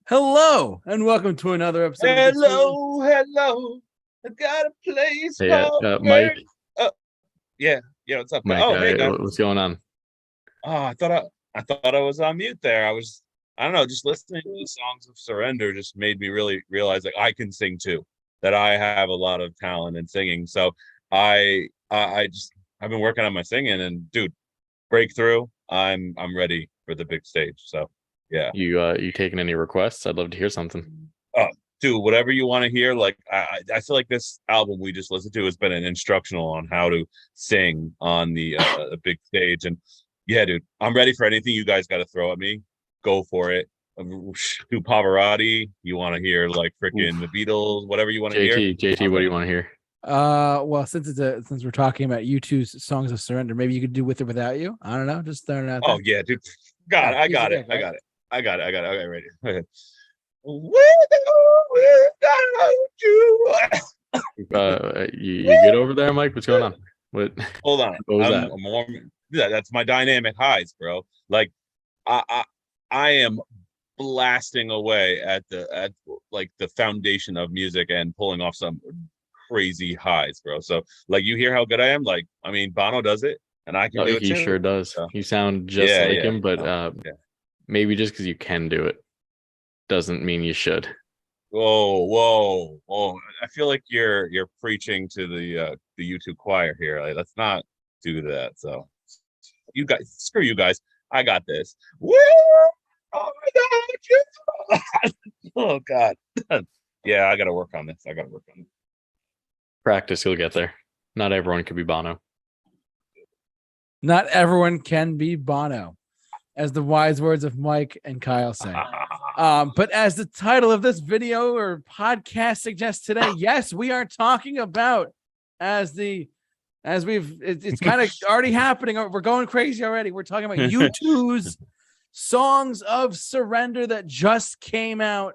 Hello, and welcome to another episode of Hello, hello. I got a place Hey, called Mike, Oh, yeah, yeah. What's up? Mike, Oh, hey guys. what's going on? Oh, I thought I was on mute there. I don't know, just listening to the songs of Surrender just made me really realize like I can sing too. That I have a lot of talent in singing. So I've been working on my singing and dude, breakthrough. I'm ready for the big stage. So yeah. You taking any requests? I'd love to hear something. Oh, dude, whatever you want to hear. Like I feel like this album we just listened to has been an instructional on how to sing on the big stage. And yeah, dude, I'm ready for anything you guys got to throw at me. Go for it. Do Pavarotti. You want to hear like freaking the Oof. Beatles? Whatever you want to hear. JT, what do you want to hear? well, since we're talking about U2's Songs of Surrender, maybe you could do With or Without You. I don't know, just throwing it out there. Oh yeah, dude. Got it. I Piece of got it. cake, I right? got it. I got it. I got it. Okay, ready. Okay. Without you. You good over there, Mike? What's going on? What Hold on. what was that? I'm more. Yeah, that's my dynamic highs, bro. Like I, I I am blasting away at like the foundation of music and pulling off some crazy highs, bro. So like you hear how good I am? Like, I mean, Bono does it and I can Oh, do it he too. sure does. So You sound just yeah, like yeah. him, but Yeah. maybe just because you can do it doesn't mean you should. Whoa. I feel like you're preaching to the YouTube choir here. Like, let's not do that. So you guys, screw you guys. I got this. Woo! Oh my God! Oh God. Yeah, I gotta work on this. I gotta work on it. Practice, you'll get there. Not everyone could be Bono. Not everyone can be Bono, as the wise words of Mike and Kyle say. But as the title of this video or podcast suggests today, yes, we are talking about it's kind of already happening. We're going crazy already. We're talking about U2's Songs of Surrender that just came out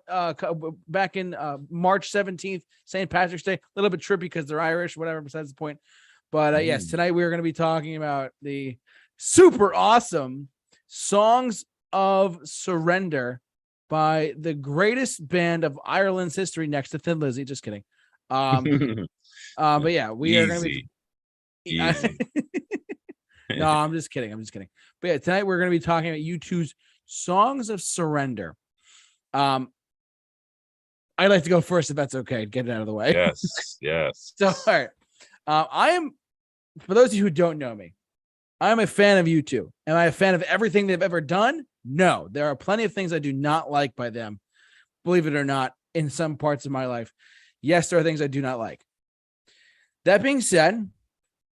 back in March 17th, St. Patrick's Day. A little bit trippy because they're Irish, whatever, besides the point. But yes, tonight we're going to be talking about the super awesome Songs of Surrender by the greatest band of Ireland's history next to Thin Lizzy. Just kidding. But yeah, we are going to be easy. No, I'm just kidding. But yeah, tonight we're going to be talking about U2's Songs of Surrender. I'd like to go first if that's okay. Get it out of the way. Yes. So, all right. I am, for those of you who don't know me, I'm a fan of U2. Am I a fan of everything they've ever done? No. There are plenty of things I do not like by them. Believe it or not, in some parts of my life. Yes, there are things I do not like. That being said,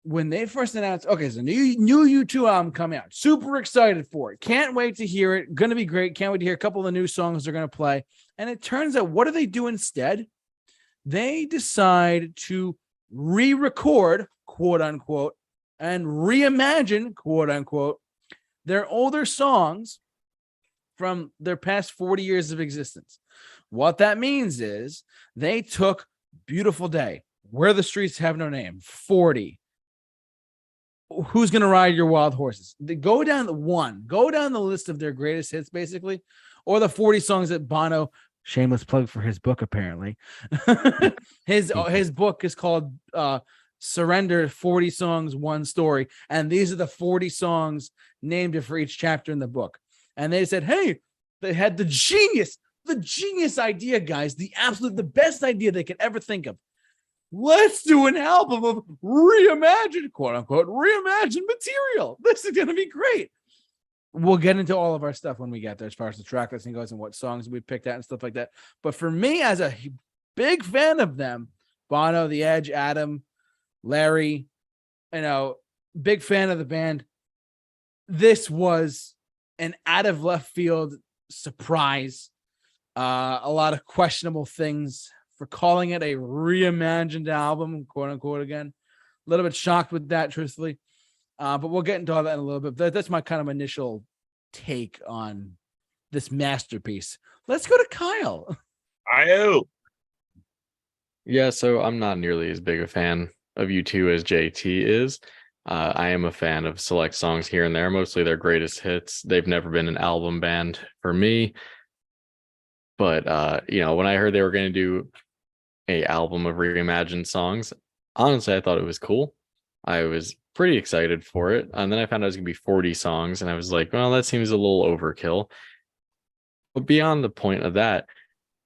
when they first announced, okay, so new U2 album coming out, super excited for it. Can't wait to hear it. Going to be great. Can't wait to hear a couple of the new songs they're going to play. And it turns out, what do they do instead? They decide to re-record, quote unquote, and reimagine, quote unquote, their older songs from their past 40 years of existence. What that means is they took Beautiful Day, Where the Streets Have No Name, 40, Who's Gonna Ride Your Wild Horses. They go down the list of their greatest hits, basically, or the 40 songs that Bono, shameless plug for his book, apparently. his book is called Surrender, 40 Songs, One Story. And these are the 40 songs named for each chapter in the book. And they said, hey, they had the genius idea, guys, the best idea they could ever think of. Let's do an album of reimagined, quote unquote, reimagined material. This is going to be great. We'll get into all of our stuff when we get there as far as the track listing goes and what songs we picked out and stuff like that. But for me, as a big fan of them, Bono, The Edge, Adam, Larry, big fan of the band. This was an out of left field surprise. A lot of questionable things for calling it a reimagined album, quote unquote, again. A little bit shocked with that, truthfully. But we'll get into all that in a little bit. That's my kind of initial take on this masterpiece. Let's go to Kyle. Yeah, so I'm not nearly as big a fan of U2 as JT is. I am a fan of select songs here and there, mostly their greatest hits. They've never been an album band for me. But when I heard they were going to do a album of reimagined songs, honestly, I thought it was cool. I was pretty excited for it. And then I found out it was going to be 40 songs, and I was like, well, that seems a little overkill. But beyond the point of that,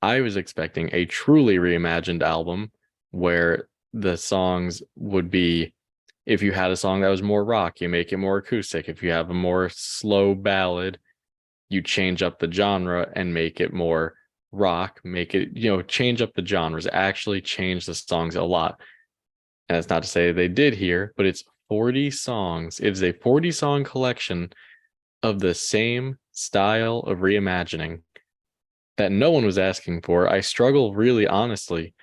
I was expecting a truly reimagined album where the songs would be, if you had a song that was more rock, you make it more acoustic. If you have a more slow ballad, you change up the genre and make it more rock, make it, change up the genres, actually change the songs a lot. And that's not to say they did here, but it's 40 songs. It's a 40 song collection of the same style of reimagining that no one was asking for. I struggle really honestly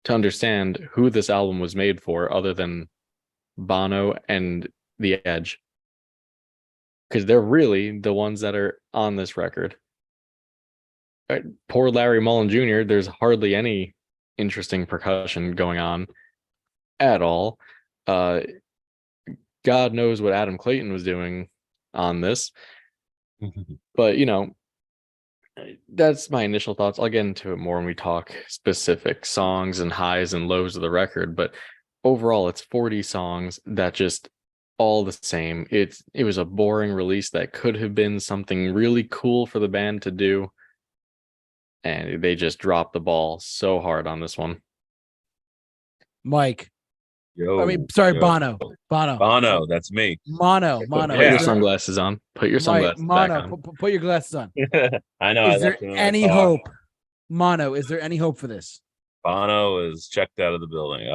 to understand who this album was made for other than Bono and The Edge, because they're really the ones that are on this record. Poor Larry Mullen Jr., there's hardly any interesting percussion going on at all. God knows what Adam Clayton was doing on this. But, that's my initial thoughts. I'll get into it more when we talk specific songs and highs and lows of the record. But overall, it's 40 songs that just all the same. It was a boring release that could have been something really cool for the band to do. And they just dropped the ball so hard on this one. Mike. Yo, Bono. Bono, that's me. Mono. Put your sunglasses on. Put your sunglasses back on. Put your glasses on. I know. Is there any hope? Mono, is there any hope for this? Bono is checked out of the building.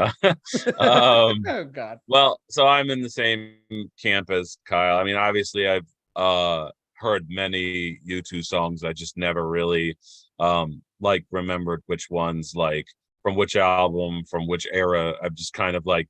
Oh God. Well, so I'm in the same camp as Kyle. I mean, obviously, I've heard many U2 songs. I just never really remembered which ones, like from which album, from which era. I'm just kind of like,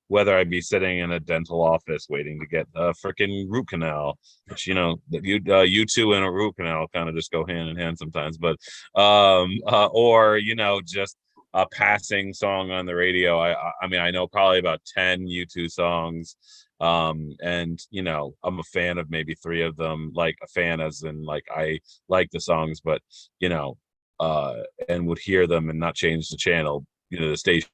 whether I'd be sitting in a dental office waiting to get a freaking root canal, which U2 and a root canal kind of just go hand in hand sometimes. But or just a passing song on the radio. I mean, I know probably about 10 U2 songs. And I'm a fan of maybe 3 of them, like a fan as in like I like the songs, but and would hear them and not change the channel, the station.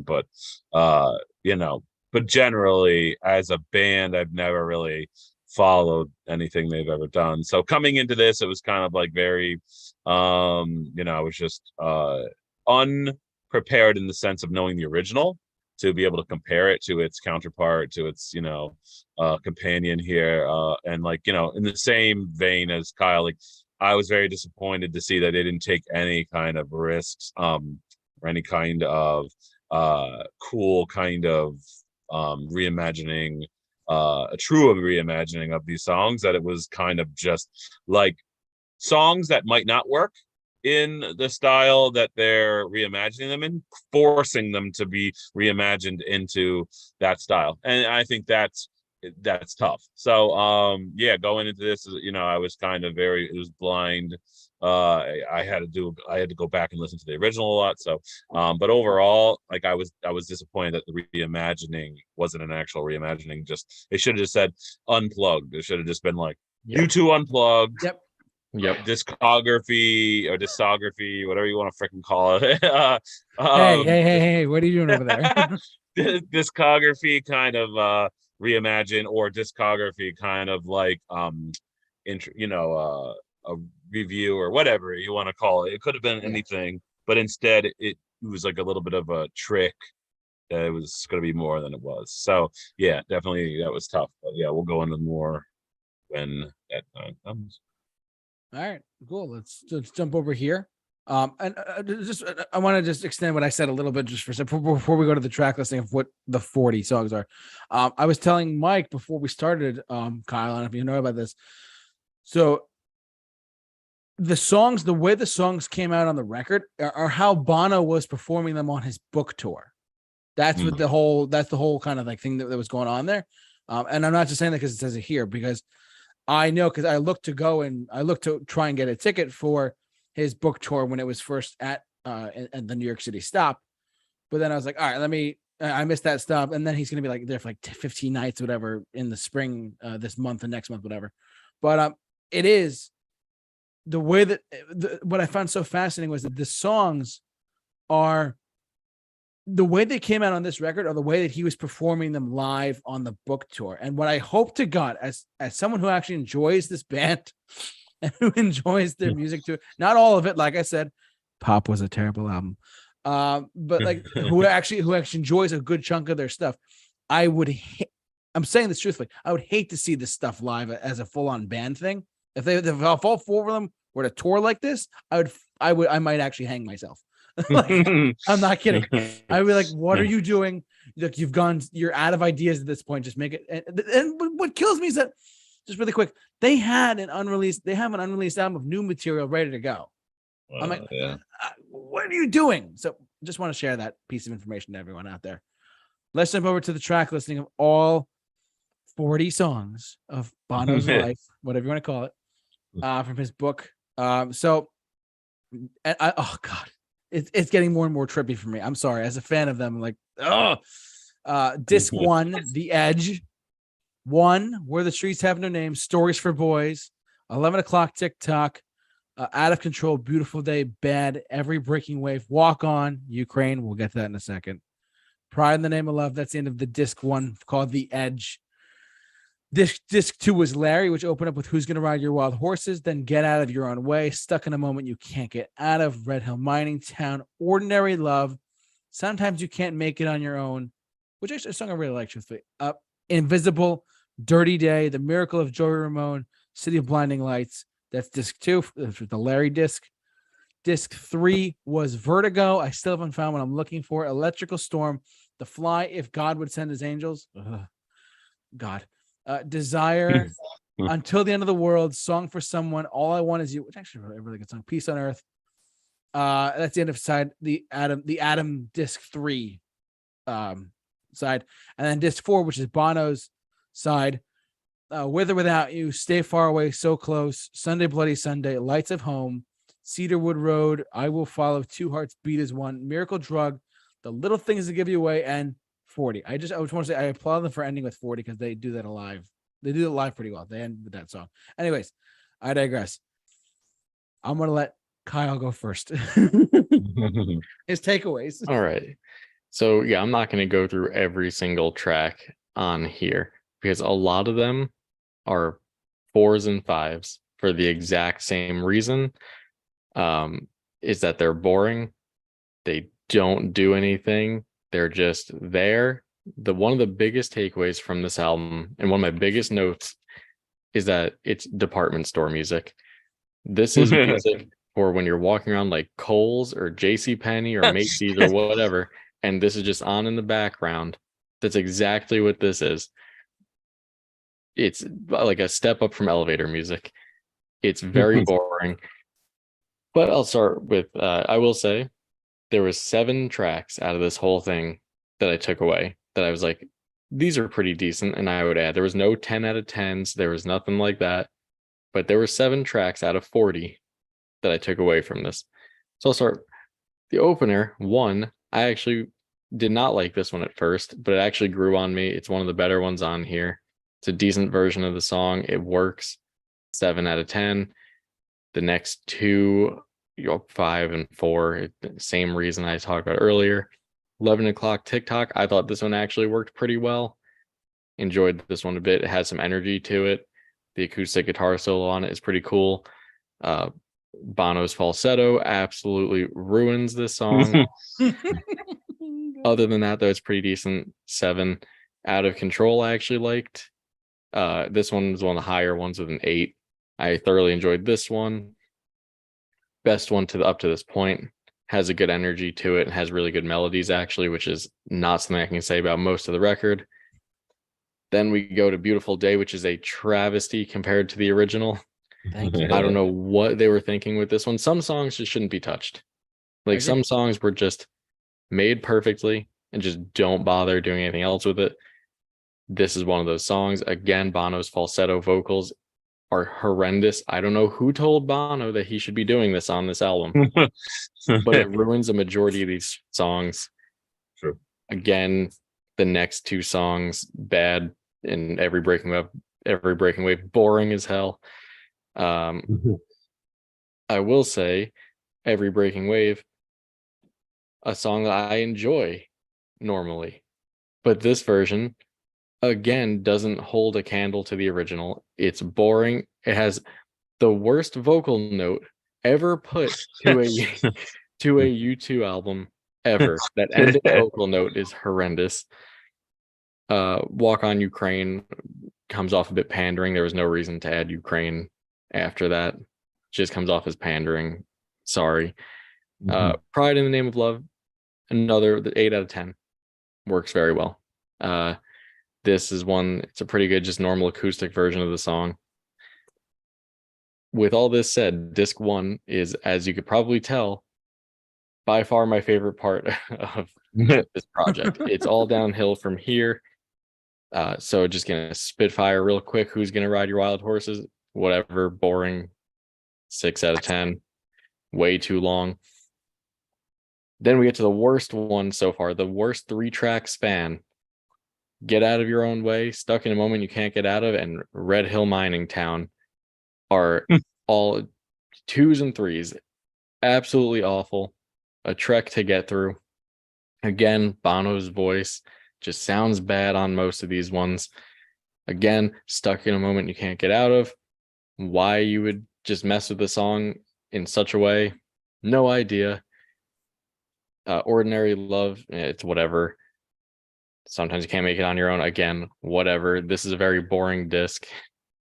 But but generally as a band, I've never really followed anything they've ever done. So coming into this, it was kind of like very I was just unprepared in the sense of knowing the original, to be able to compare it to its counterpart, to its companion here, and in the same vein as Kyle, like I was very disappointed to see that they didn't take any kind of risks or any kind of cool kind of reimagining, a true reimagining of these songs, that it was kind of just like songs that might not work in the style that they're reimagining them in, forcing them to be reimagined into that style. And I think that's tough. So going into this, I was kind of it was blind. I had to go back and listen to the original a lot. So but overall, like I was disappointed that the reimagining wasn't an actual reimagining. Just it should have just said unplugged. It should have just been like U2 unplugged. Yep. Discography or discography, whatever you want to freaking call it. Hey, what are you doing over there? Discography kind of reimagine, or discography kind of like a review or whatever you want to call it. It could have been anything, but instead it was like a little bit of a trick. It was going to be more than it was. So yeah, definitely that was tough. But yeah, we'll go into more when that time comes. All right, cool. Let's jump over here. And I want to just extend what I said a little bit just before we go to the track listing of what the 40 songs are. I was telling Mike before we started, Kyle, I don't know if you know about this. So the way the songs came out on the record are how Bono was performing them on his book tour. That's what the whole kind of like thing that was going on there. And I'm not just saying that because it says it here, because I know, because I looked to try and get a ticket for his book tour when it was first at the New York City stop. But then I was like, all right, I missed that stop. And then he's going to be like there for like 15 nights, whatever, in the spring, this month and next month, whatever. But it is the way that what I found so fascinating was that the songs are the way they came out on this record, or the way that he was performing them live on the book tour. And what I hope to God, as someone who actually enjoys this band and who enjoys their music too, not all of it, like I said, Pop was a terrible album, but like who actually enjoys a good chunk of their stuff, I'm saying this truthfully, I would hate to see this stuff live as a full-on band thing. If all four of them were to tour like this, I might actually hang myself. Like, I'm not kidding. I'd be like, what are you doing? Look, you're out of ideas at this point. Just make it. And what kills me is that, just really quick, they have an unreleased album of new material ready to go. I'm like, what are you doing? So just want to share that piece of information to everyone out there. Let's jump over to the track listing of all 40 songs of Bono's life, whatever you want to call it, from his book. Oh God. It's getting more and more trippy for me. I'm sorry. As a fan of them, like, disc 1, The Edge. 1, Where the Streets Have No Name, Stories for Boys. 11 o'clock, TikTok. Out of Control, Beautiful Day, Bad, Every Breaking Wave, Walk On, Ukraine. We'll get to that in a second. Pride in the Name of Love. That's the end of the disc 1, called The Edge. Disc 2 was Larry, which opened up with Who's Gonna Ride Your Wild Horses, then Get Out of Your Own Way, Stuck in a Moment You Can't Get Out of, Red Hill Mining Town, Ordinary Love, Sometimes You Can't Make It on Your Own, which is a song I really like, truthfully. Invisible, Dirty Day, The Miracle of Joey Ramone, City of Blinding Lights. That's disc 2, the Larry disc. Disc 3 was Vertigo. I still haven't found what I'm looking for. Electrical Storm, The Fly, If God Would Send His Angels. God. Desire, Until the End of the World, Song for Someone, All I Want Is You, which actually is a really good song. Peace on Earth. That's the end of side the Adam disc 3 side, and then disc 4, which is Bono's side. With or Without You, Stay Far Away, So Close, Sunday Bloody Sunday, Lights of Home, Cedarwood Road, I Will Follow, Two Hearts Beat as One, Miracle Drug, The Little Things That Give You Away, and 40. I just want to say I applaud them for ending with 40 because they do that live. They do it live pretty well. They end with that song. Anyways, I digress. I'm gonna let Kyle go first. His takeaways. All right. So yeah, I'm not going to go through every single track on here because a lot of them are 4s and 5s for the exact same reason. Is that they're boring. They don't do anything. They're just there. One of the biggest takeaways from this album, and one of my biggest notes, is that it's department store music. This is music for when you're walking around like Kohl's or JCPenney or Macy's or whatever, and this is just on in the background. That's exactly what this is. It's like a step up from elevator music. It's very boring. But I'll start with, I will say, there was 7 tracks out of this whole thing that I took away that I was like, these are pretty decent. And I would add, there was no 10 out of 10s. There was nothing like that. But there were 7 tracks out of 40 that I took away from this. So I'll start. The opener, 1, I actually did not like this one at first, but it actually grew on me. It's one of the better ones on here. It's a decent version of the song. It works. 7 out of 10. The next 2, 5 and 4, same reason I talked about earlier. 11 o'clock TikTok, I thought this one actually worked pretty well. Enjoyed this one a bit. It has some energy to it. The acoustic guitar solo on it is pretty cool. Bono's falsetto absolutely ruins this song. Other than that, though, it's pretty decent. 7. Out of Control, I actually liked. This one was one of the higher ones with an 8. I thoroughly enjoyed this one. Best one up to this point. Has a good energy to it and has really good melodies, actually, which is not something I can say about most of the record. Then we go to Beautiful Day, which is a travesty compared to the original. Thank you. I don't know what they were thinking with this one. Some songs just shouldn't be touched. Like some songs were just made perfectly and just don't bother doing anything else with it. This is one of those songs. Again, Bono's falsetto vocals are horrendous. I don't know who told Bono that he should be doing this on this album, but it ruins a majority of these songs. True. Again, the next 2 songs, Bad and Every Breaking Wave, boring as hell. I will say, Every Breaking Wave, a song that I enjoy normally, but this version again doesn't hold a candle to the original. It's boring. It has the worst vocal note ever put to a U2 album ever. That ending vocal note is horrendous. Walk on Ukraine comes off a bit pandering. There was no reason to add Ukraine after that. Just comes off as pandering. Sorry. Pride in the Name of Love, another 8 out of 10. Works very well. This is one, it's a pretty good, just normal acoustic version of the song. With all this said, disc 1 is, as you could probably tell, by far my favorite part of this project. It's all downhill from here. So just gonna spitfire real quick. Who's Gonna Ride Your Wild Horses? Whatever, boring. 6 out of 10. Way too long. Then we get to the worst one so far, the worst 3-track span. Get Out of Your Own Way, Stuck in a Moment You Can't Get Out of, and Red Hill Mining Town are all 2s and 3s. Absolutely awful. A trek to get through. Again, Bono's voice just sounds bad on most of these ones. Again, Stuck in a Moment You Can't Get Out of. Why you would just mess with the song in such a way, no idea. Ordinary Love, it's whatever. Sometimes you can't make it on your own. Again, whatever. This is a very boring disc.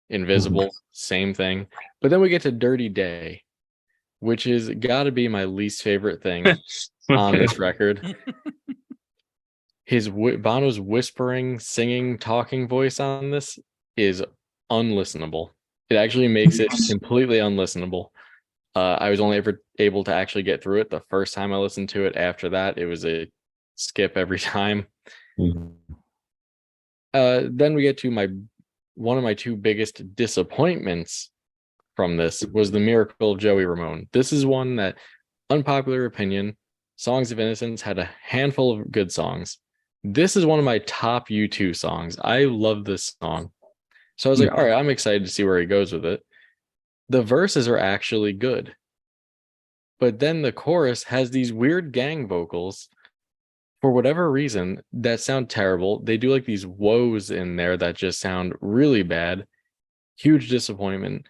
Invisible, same thing. But then we get to Dirty Day, which is got to be my least favorite thing on this record. Bono's whispering, singing, talking voice on this is unlistenable. It actually makes it completely unlistenable. I was only ever able to actually get through it the first time I listened to it. After that, it was a skip every time. Then we get to one of my 2 biggest disappointments from this was The Miracle of Joey Ramone. This is one that, unpopular opinion, Songs of Innocence had a handful of good songs. This is one of my top U2 songs. I love this song. So I was like, all right, I'm excited to see where he goes with it. The verses are actually good. But then the chorus has these weird gang vocals for whatever reason that sound terrible. They do like these woes in there that just sound really bad. Huge disappointment.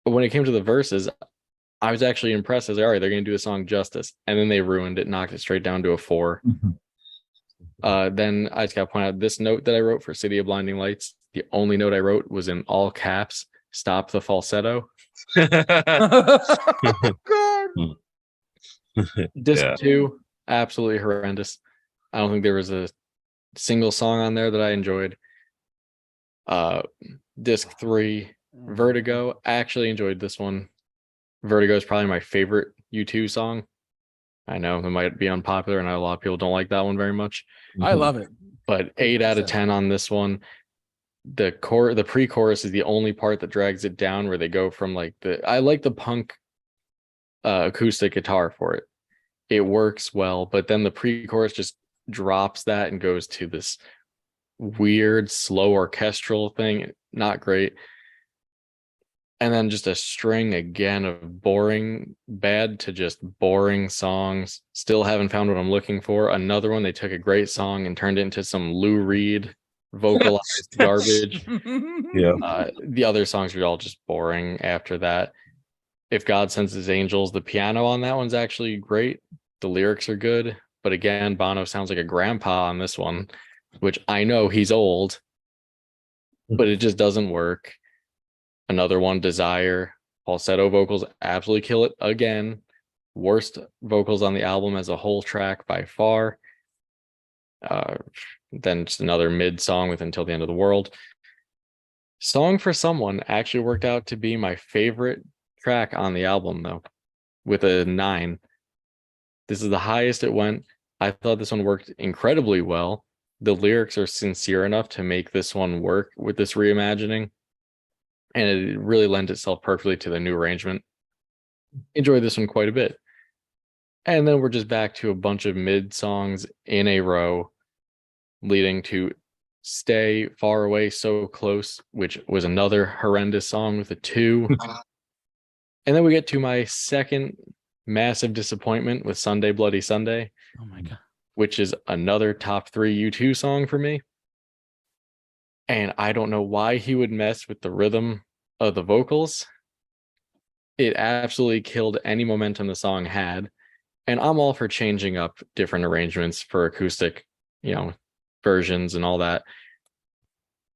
But when it came to the verses, I was actually impressed. I was like, all right, they're going to do the song justice. And then they ruined it, knocked it straight down to a 4. Then I just got to point out this note that I wrote for City of Blinding Lights. The only note I wrote was in all caps, stop the falsetto. God. Disc 2, absolutely horrendous. I don't think there was a single song on there that I enjoyed. Disc 3, Vertigo. I actually enjoyed this one. Vertigo is probably my favorite U2 song. I know it might be unpopular, and a lot of people don't like that one very much. I love it. But 8 out of 10 on this one. The pre-chorus is the only part that drags it down, where they go from I like the punk acoustic guitar for it. It works well, but then the pre-chorus just drops that and goes to this weird slow orchestral thing. Not great. And then just a string again of boring, bad to just boring songs. Still haven't found what I'm looking for. Another one, they took a great song and turned it into some Lou Reed vocalized garbage. The other songs were all just boring after that. If God Sends His Angels, the piano on that one's actually great. The lyrics are good. But again, Bono sounds like a grandpa on this one, which I know he's old, but it just doesn't work. Another one, Desire, falsetto vocals absolutely kill it again. Worst vocals on the album as a whole track by far. Then just another mid song with Until the End of the World. Song for Someone actually worked out to be my favorite track on the album, though, with a 9. This is the highest it went. I thought this one worked incredibly well. The lyrics are sincere enough to make this one work with this reimagining, and it really lent itself perfectly to the new arrangement. Enjoyed this one quite a bit. And then we're just back to a bunch of mid songs in a row, leading to Stay, Far Away, So Close, which was another horrendous song with a 2. And then we get to my second massive disappointment with Sunday Bloody Sunday. Oh my God. Which is another top 3 U2 song for me. And I don't know why he would mess with the rhythm of the vocals. It absolutely killed any momentum the song had. And I'm all for changing up different arrangements for acoustic, versions and all that.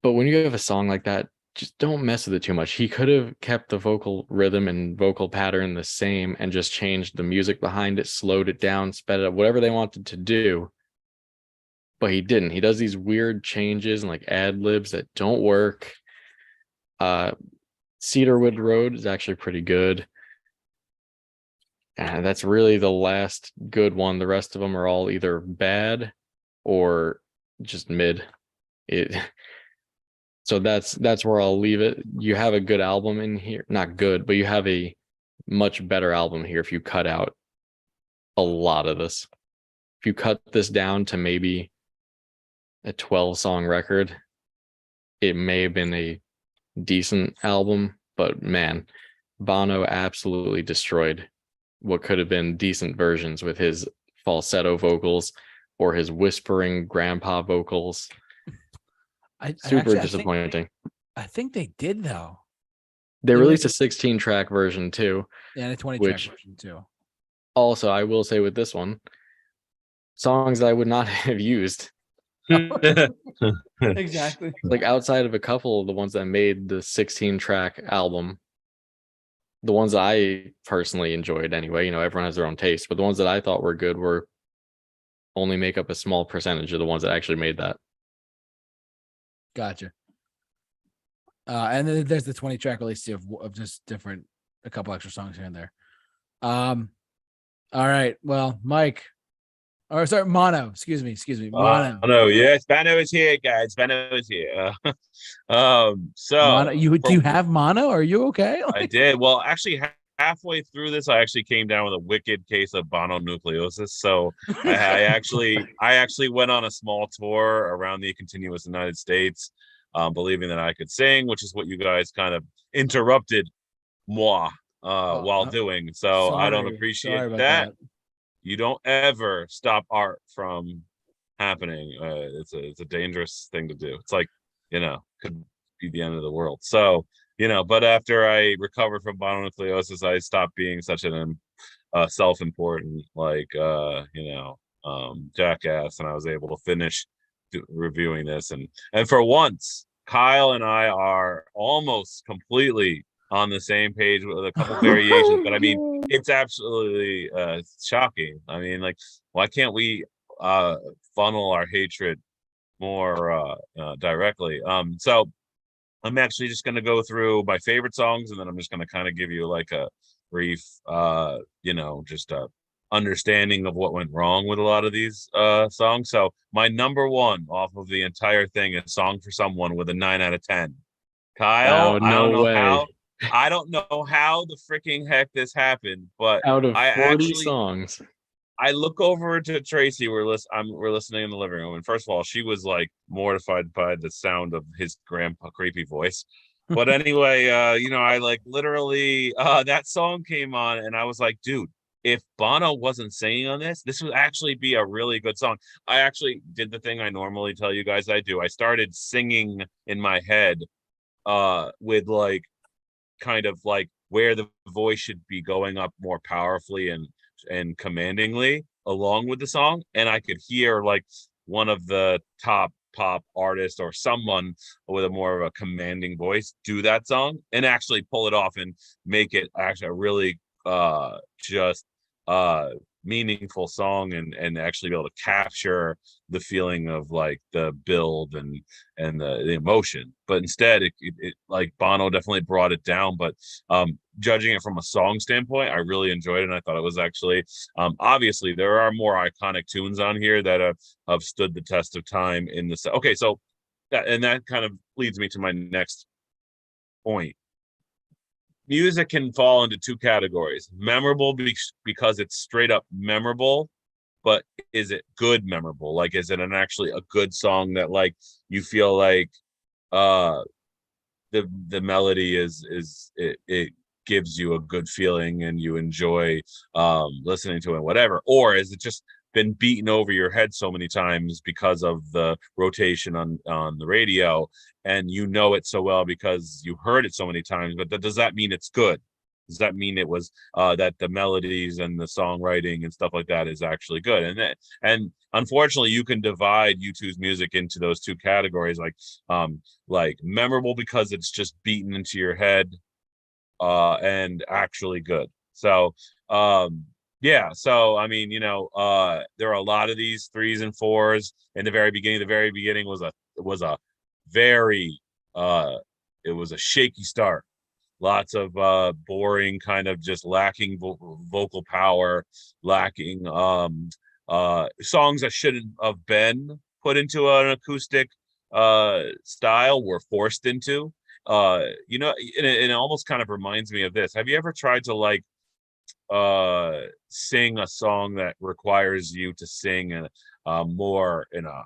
But when you have a song like that, just don't mess with it too much. He could have kept the vocal rhythm and vocal pattern the same and just changed the music behind it, slowed it down, sped it up, whatever they wanted to do. But he didn't. He does these weird changes and like ad libs that don't work. Cedarwood Road is actually pretty good. And that's really the last good one. The rest of them are all either bad or just mid. So that's where I'll leave it. You have a good album in here. Not good, but you have a much better album here if you cut out a lot of this. If you cut this down to maybe a 12-song record, it may have been a decent album, but man, Bono absolutely destroyed what could have been decent versions with his falsetto vocals or his whispering grandpa vocals. Super disappointing. I think they did though. They released a 16-track version too. And a 20-track version too. Also, I will say with this one, songs that I would not have used. Exactly. Like outside of a couple of the ones that made the 16-track album, the ones that I personally enjoyed anyway, everyone has their own taste, but the ones that I thought were good were only make up a small percentage of the ones that actually made that. Gotcha. And then there's the 20-track release too of just a couple extra songs here and there. All right. Well, Mike, or sorry, Mono. Excuse me. Mono. No, yes, Bono is here, guys. Bono is here. So Mono, do you have mono? Are you okay? I did. Well, actually, halfway through this, I actually came down with a wicked case of mononucleosis. So I actually went on a small tour around the continuous United States, believing that I could sing, which is what you guys kind of interrupted moi while doing. So I don't appreciate that. You don't ever stop art from happening. It's a dangerous thing to do. It's like, could be the end of the world. So, but after I recovered from mononucleosis, I stopped being such an self-important, jackass, and I was able to finish reviewing this. And for once, Kyle and I are almost completely on the same page with a couple variations, but I mean, it's absolutely shocking. I mean, why can't we funnel our hatred more directly? So I'm actually just going to go through my favorite songs, and then I'm just going to kind of give you like a brief, just a understanding of what went wrong with a lot of these songs. So my number one off of the entire thing is "Song for Someone" with a 9 out of 10. Kyle, I don't know how the freaking heck this happened, but out of 40 songs, I look over to Tracy. We're listening in the living room, and first of all, she was like mortified by the sound of his grandpa creepy voice. But anyway, I like literally that song came on, and I was like, dude, if Bono wasn't singing on this would actually be a really good song. I actually did the thing I normally tell you guys I do. I started singing in my head with like kind of like where the voice should be going up more powerfully and commandingly along with the song, and I could hear like one of the top pop artists or someone with a more of a commanding voice do that song and actually pull it off and make it actually a really just meaningful song and actually be able to capture the feeling of like the build and the emotion. But instead it like Bono definitely brought it down, but judging it from a song standpoint, I really enjoyed it, and I thought it was actually obviously there are more iconic tunes on here that have stood the test of time in the set. Okay, so that kind of leads me to my next point. Music can fall into two categories: memorable because it's straight up memorable, but is it good memorable? Like, is it actually a good song that like you feel like the melody it gives you a good feeling and you enjoy listening to it, whatever? Or is it just been beaten over your head so many times because of the rotation on the radio, and you know it so well because you heard it so many times, but does that mean it's good? Does that mean it was that the melodies and the songwriting and stuff like that is actually good? And unfortunately, you can divide U2's music into those two categories, like memorable because it's just beaten into your head, and actually good. So yeah, so I mean, there are a lot of these 3s and 4s in the very beginning. The very beginning was a very it was a shaky start. Lots of boring, kind of just lacking vocal power, lacking songs that shouldn't have been put into an acoustic style were forced into. And it almost kind of reminds me of this. Have you ever tried to sing a song that requires you to sing in more in a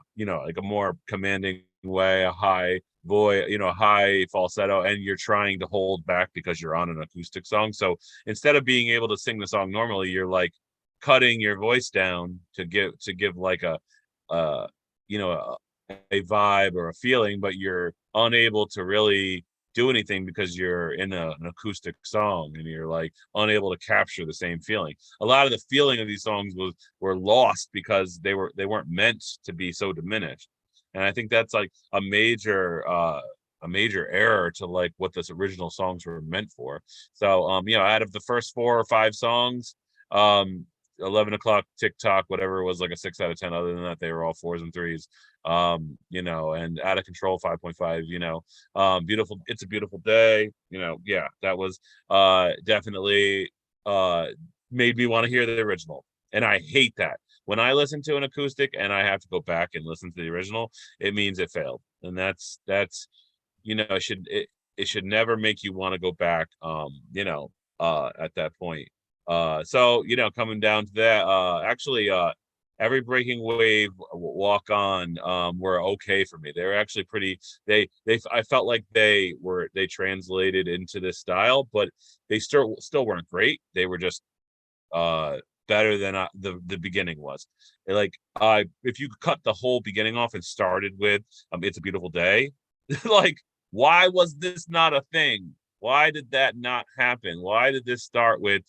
like a more commanding way, a high voice, high falsetto, and you're trying to hold back because you're on an acoustic song? So instead of being able to sing the song normally, you're like cutting your voice down to give like uh you know a vibe or a feeling, but you're unable to really do anything because you're in an acoustic song and you're like unable to capture the same feeling. A lot of the feeling of these songs were lost because they weren't meant to be so diminished. And I think that's like a major error to like what this original songs were meant for. So out of the first 4 or 5 songs, 11 o'clock, TikTok, whatever it was, like a 6 out of 10. Other than that, they were all 4s and 3s. And Out of Control, 5.5. Beautiful, It's a Beautiful Day. Yeah, that was definitely made me want to hear the original. And I hate that. When I listen to an acoustic and I have to go back and listen to the original, it means it failed. And that's it should never make you want to go back at that point. So coming down to that, actually Every Breaking Wave, Walk On were okay for me. They're actually pretty, I felt like they translated into this style, but they still weren't great. They were just better than the beginning was. If you cut the whole beginning off and started with It's a Beautiful Day, like, why was this not a thing? Why did that not happen? Why did this start with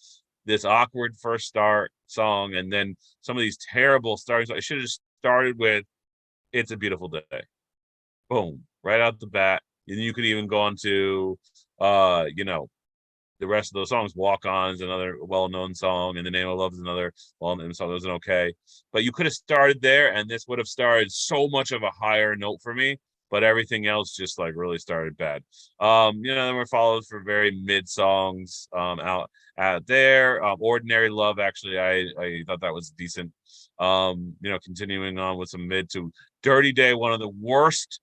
this awkward first start song and then some of these terrible starts? I should have just started with It's a Beautiful Day. Boom, right out the bat. And you could even go on to the rest of those songs. Walk On is another well-known song, and The Name of Love is another well-known song. That was okay. But you could have started there, and this would have started so much of a higher note for me. But everything else just like really started bad. Then we're followed for very mid songs out there. Ordinary Love, actually, I thought that was decent. Continuing on with some mid to Dirty Day, one of the worst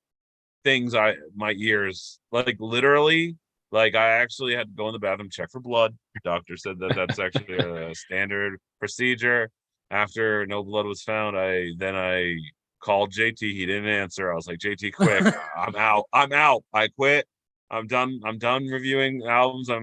things my ears, like literally, like I actually had to go in the bathroom, check for blood. The doctor said that that's actually a standard procedure. After no blood was found, I called JT. He didn't answer. I was like, JT, quick, I'm out. I quit. I'm done reviewing albums. I'm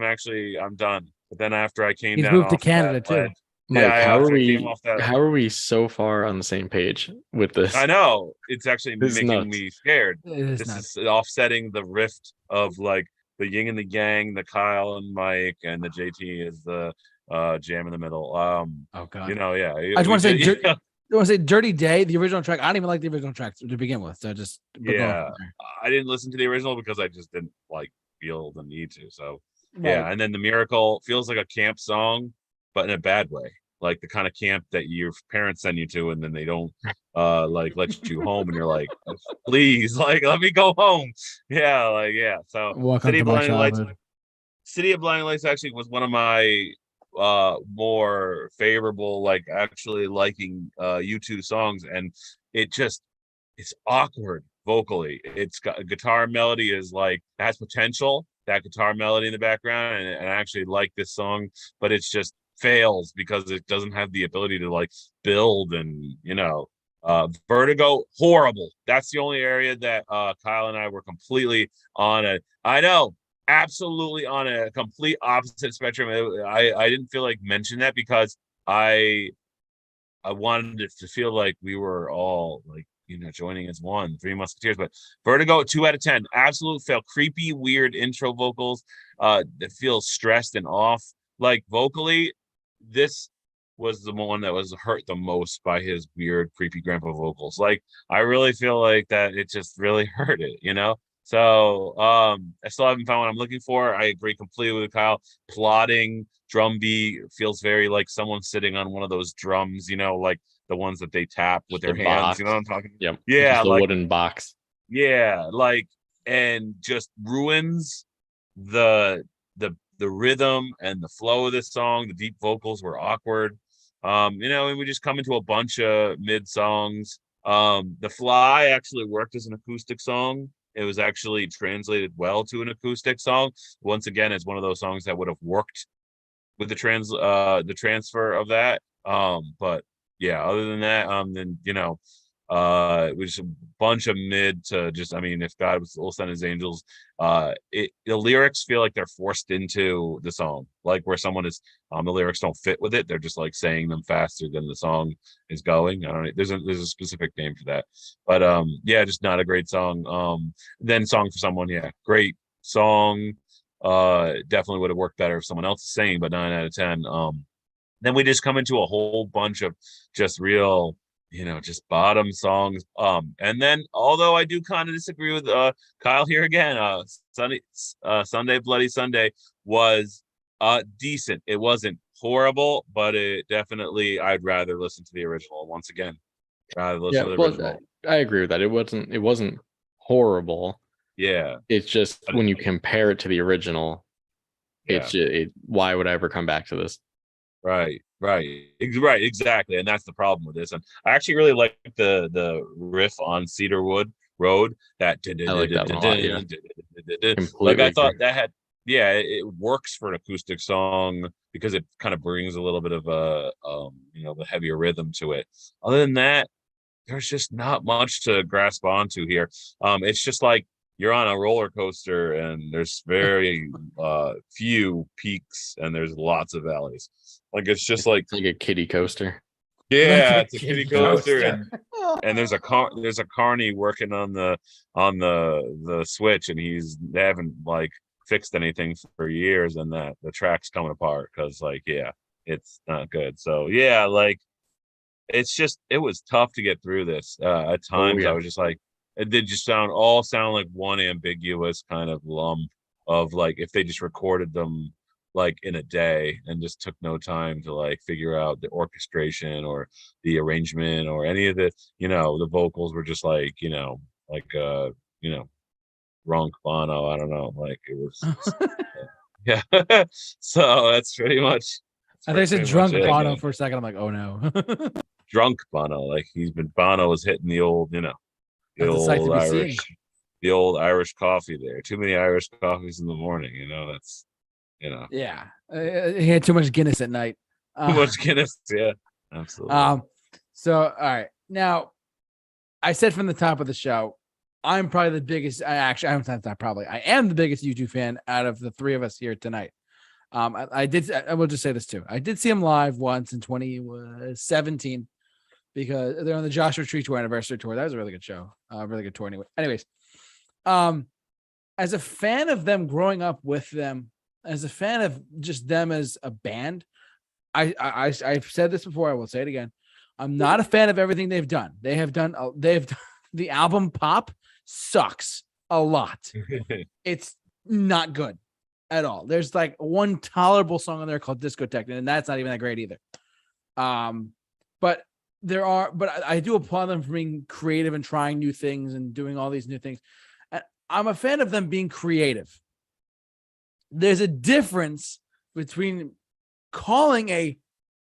done. But then after I came He's down moved to off Canada that too. ledge, Mike, yeah, how after I came off that, how are we so far on the same page with this? I know it's actually This is making nuts. me scared. It is This nuts. is offsetting the rift of like the yin and the yang, the Kyle and Mike, and the JT is the jam in the middle. Oh God. Yeah. I just want to say, I want to say Dirty Day, the original track. I don't even like the original track to begin with. So just yeah, I didn't listen to the original because I just didn't like feel the need to. So yeah, and then The Miracle feels like a camp song, but in a bad way. Like the kind of camp that your parents send you to, and then they don't let you home, and you're like, please, like let me go home. Yeah. So Welcome to my childhood. City of Blinding Lights actually was one of my more favorable, like actually liking U2 songs, and it's awkward vocally. It's got a guitar melody has potential, that guitar melody in the background, and I actually like this song, but it's just fails because it doesn't have the ability to like build and Vertigo, horrible. That's the only area that Kyle and I were completely on it. I know absolutely on a complete opposite spectrum. I didn't feel like mention that because I wanted it to feel like we were all like, joining as one, Three Musketeers. But Vertigo, 2 out of 10, absolute fail. Creepy, weird intro vocals. That feels stressed and off. Like vocally, this was the one that was hurt the most by his weird, creepy grandpa vocals. Like, I really feel like that it just really hurt it. So I still haven't found what I'm looking for. I agree completely with Kyle. Plotting, drum beat feels very like someone sitting on one of those drums, like the ones that they tap with their The hands. box. You know what I'm talking about? Yep. Yeah, Just a like wooden box. yeah, like and just ruins the rhythm and the flow of this song. The deep vocals were awkward. And we just come into a bunch of mid songs. The Fly actually worked as an acoustic song. It was actually translated well to an acoustic song. Once again, it's one of those songs that would have worked with the transfer of that. But yeah, other than that, then it was a bunch of mid to just, if God will send his angels, the lyrics feel like they're forced into the song, like where someone is, the lyrics don't fit with it. They're just like saying them faster than the song is going. I don't know. There's a specific name for that, but yeah, just not a great song. Then Song for Someone, yeah, great song. Definitely would have worked better if someone else is saying, but 9 out of 10. Then we just come into a whole bunch of just real, just bottom songs. And then although I do kind of disagree with Kyle here again, Sunday Bloody Sunday was decent. It wasn't horrible, but it definitely, I'd rather listen to the original. Once again, rather listen to the original. I agree with that. It wasn't horrible. Yeah, it's just when you compare it to the original, it's why would I ever come back to this? Right, exactly, and that's the problem with this. And I actually really like the riff on Cedarwood Road. That I like that one a lot. Yeah. Like I thought that had, it works for an acoustic song because it kind of brings a little bit of a the heavier rhythm to it. Other than that, there's just not much to grasp onto here. It's just like you're on a roller coaster and there's very few peaks and there's lots of valleys. Like it's just like a kiddie coaster. Yeah, it's a kiddie coaster, and there's a carny working on the switch, and they haven't like fixed anything for years, and that the track's coming apart because it's not good. So like it was tough to get through this. At times I was just like, it did just sound like one ambiguous kind of lump of like if they just recorded them like in a day and just took no time to like figure out the orchestration or the arrangement or any of the the vocals were just like Ronk Bono, I don't know, like it was yeah. So that's pretty much I think I said drunk Bono for a second. I'm like, oh no. Drunk Bono, like Bono was hitting the old the old Irish coffee there. Too many Irish coffees in the morning, that's yeah, he had too much Guinness at night. Too much Guinness, yeah, absolutely. So all right, now I said from the top of the show, I'm probably the biggest. I am the biggest U2 fan out of the three of us here tonight. I will just say this too. I did see him live once in 2017 because they're on the Joshua Tree Tour anniversary tour. That was a really good show, really good tour. Anyway, anyways, as a fan of them growing up with them. As a fan of just them as a band, I've said this before. I will say it again. I'm not a fan of everything they've done. They've done the album Pop sucks a lot. It's not good at all. There's like one tolerable song on there called Discotheque, and that's not even that great either. But I do applaud them for being creative and trying new things and doing all these new things. I'm a fan of them being creative. There's a difference between calling a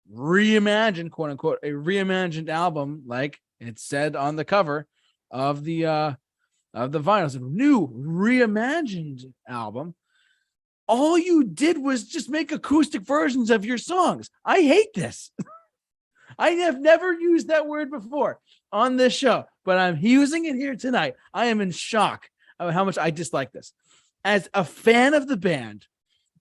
reimagined, quote unquote, a reimagined album, like it said on the cover of the vinyl, a new reimagined album. All you did was just make acoustic versions of your songs. I hate this. I have never used that word before on this show, but I'm using it here tonight. I am in shock of how much I dislike this. as a fan of the band,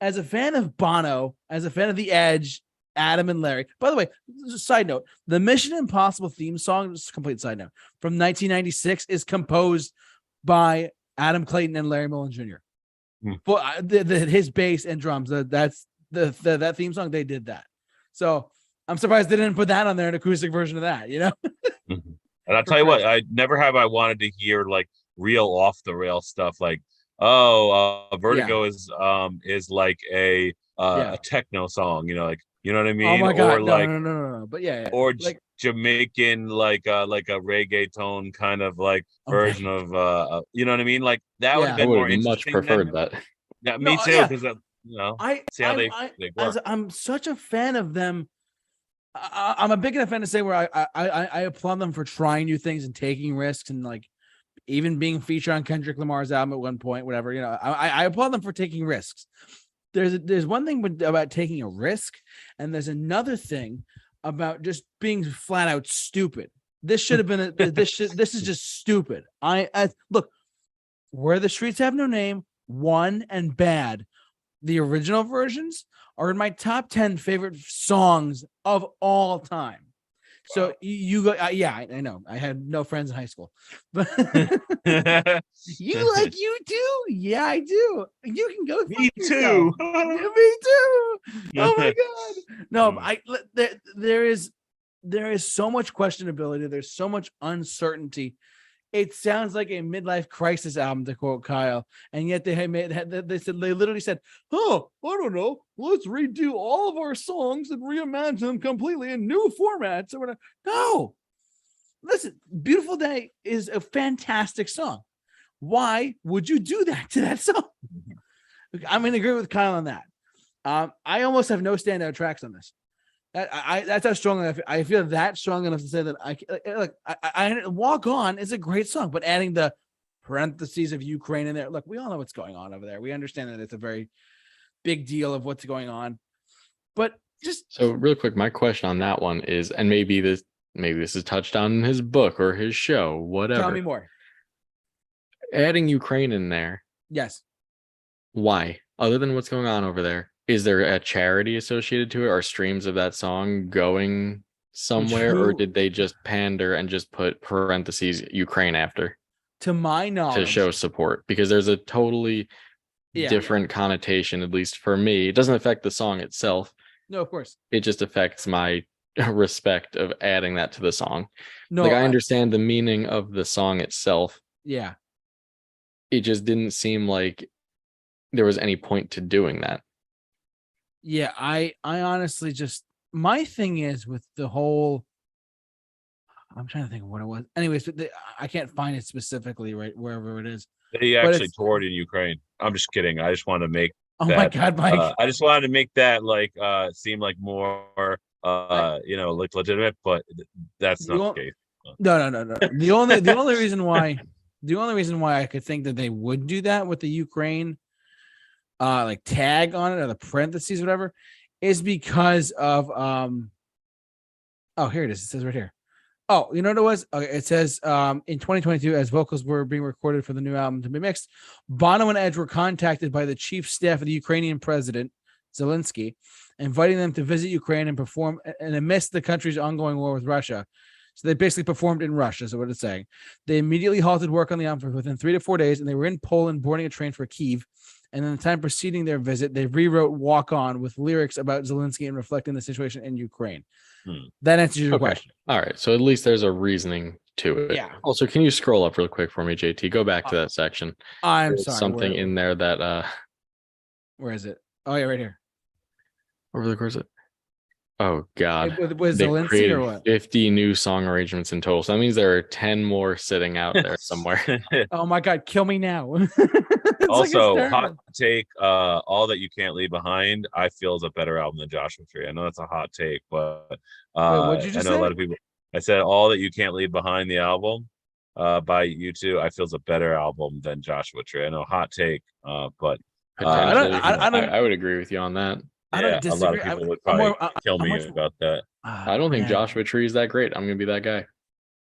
as a fan of Bono, as a fan of The Edge, Adam and Larry. By the way, side note, the Mission Impossible theme song, just a complete side note, from 1996 is composed by Adam Clayton and Larry Mullen Jr. But his bass and drums, that's that theme song, they did that. So I'm surprised they didn't put that on there, an acoustic version of that, you know? And I'll tell you what, I never have I wanted to hear like real off the rail stuff like, Vertigo is like a techno song, you know, like, you know what I mean? Oh my God, or like no. But yeah. Or like Jamaican, like a reggaeton kind of like version of you know what I mean? Like that would have been more interesting. Much preferred that. Yeah, me too, because you know, see how they work. I'm such a fan of them. I'm a big enough fan to say where I applaud them for trying new things and taking risks and like even being featured on Kendrick Lamar's album at one point, whatever, you know, I applaud them for taking risks. There's one thing about taking a risk, and there's another thing about just being flat out stupid. This should have been this is just stupid. I look, Where the Streets Have No Name, 1 and Bad, the original versions are in my top 10 favorite songs of all time. So you go, I know. I had no friends in high school, but you like U2? Yeah, I do. You can go. Me too. Me too. Oh my God. No, there is so much questionability. There's so much uncertainty. It sounds like a midlife crisis album, to quote Kyle, and yet they literally said, "Oh, I don't know. Let's redo all of our songs and reimagine them completely in new formats." Or no, listen, "Beautiful Day" is a fantastic song. Why would you do that to that song? I'm in agreement with Kyle on that. I almost have no standout tracks on this. That's how strong I feel that strong enough to say that I Walk On is a great song, but adding the parentheses of Ukraine in there, look, we all know what's going on over there. We understand that it's a very big deal of what's going on, but just so real quick, my question on that one is, and maybe this is touched on in his book or his show, whatever. Tell me more. Adding Ukraine in there. Yes. Why? Other than what's going on over there? Is there a charity associated to it? Are streams of that song going somewhere, or did they just pander and just put parentheses Ukraine after? To my knowledge, to show support, because there's a totally different connotation, at least for me. It doesn't affect the song itself. No, of course. It just affects my respect of adding that to the song. No, like I understand the meaning of the song itself. Yeah. It just didn't seem like there was any point to doing that. Yeah, I honestly just, my thing is with the whole, I'm trying to think of what it was. Anyways, I can't find it specifically right wherever it is. He actually toured in Ukraine. I'm just kidding. I just wanted to make my God, Mike. I just wanted to make that like seem like more you know, like legitimate, but that's not the case. No. The only reason why I could think that they would do that with the Ukraine like tag on it or the parentheses, whatever, is because of here it is. It says right here. Oh, you know what it was? Okay, it says in 2022, as vocals were being recorded for the new album to be mixed, Bono and Edge were contacted by the chief staff of the Ukrainian president, Zelensky, inviting them to visit Ukraine and perform and amidst the country's ongoing war with Russia. So they basically performed in Russia. So what it's saying, they immediately halted work on the album within 3 to 4 days, and they were in Poland boarding a train for Kyiv. And in the time preceding their visit, they rewrote "Walk On" with lyrics about Zelensky and reflecting the situation in Ukraine. That answers your question. All right. So at least there's a reasoning to it. Yeah. Also, can you scroll up real quick for me, JT? Go back to that section. There's sorry. Something in there that where is it? Oh yeah, right here. Over the course of Oh God. Was Zelensky or what? 50 new song arrangements in total. So that means there are 10 more sitting out there somewhere. Oh my God, kill me now. Also, hot take, All That You Can't Leave Behind, I feel is a better album than Joshua Tree. I know that's a hot take, but what'd you just say? A lot of people, I said All That You Can't Leave Behind, the album by U2, I feel is a better album than Joshua Tree. I know, hot take, but I would agree with you on that. I don't disagree. A lot of people would probably kill me about that. I don't think Joshua Tree is that great. I'm gonna be that guy.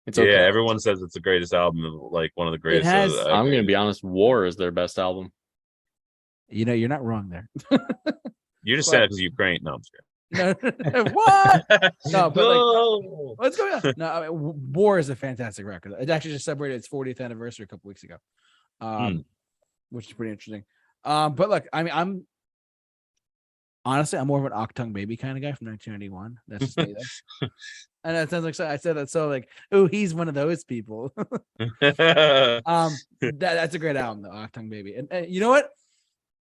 It's okay. Yeah, everyone says it's the greatest album, like one of the greatest. I'm gonna be honest. War is their best album. You know, you're not wrong there. You're just But- saying it because Ukraine. No, I'm just No, what? kidding. No, but like, No. let's go. No, I mean, War is a fantastic record. It actually just celebrated its 40th anniversary a couple weeks ago, which is pretty interesting. But look, I mean, I'm more of an Octung Baby kind of guy from 1991. That's just me, though. And that sounds like I said that so like, oh, he's one of those people. That's a great album, though, Octung Baby. And you know what?